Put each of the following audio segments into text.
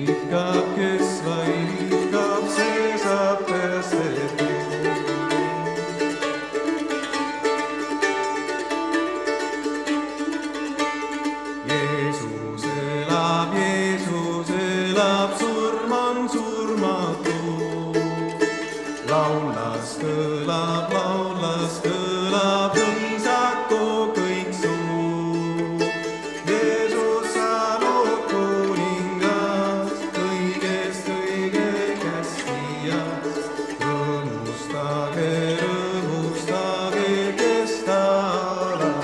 vihkab, kes vaid vihkab, see saab päästetud. Jeesus elab, surm on surmatu. Laulas kõlab, õndsako kõik suu. Jeesus, sa lood kuningas, kõigest õige käskijas. Rõõmustage, kes ta alab.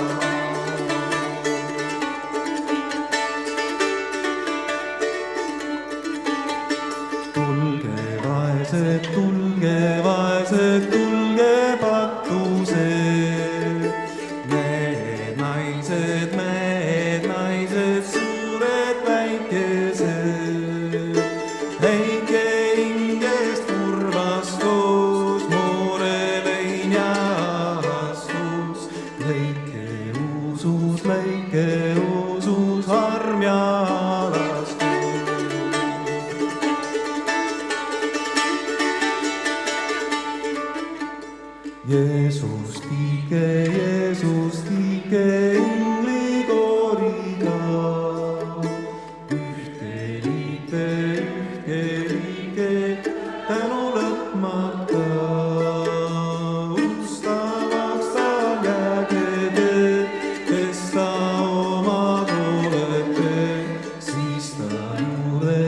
Tulge vaesed, tulge patused. Mehed, naised, suured, väikesed. Väike hingest kurvastus, noore lein ja armastus. Väike usus, arm ja alastus. Jeesus tiike inglikooriga. Ühte liike, tänu lõpmata. Ustavaks tal jääge, kes ta oma poolete, siis ta juurde.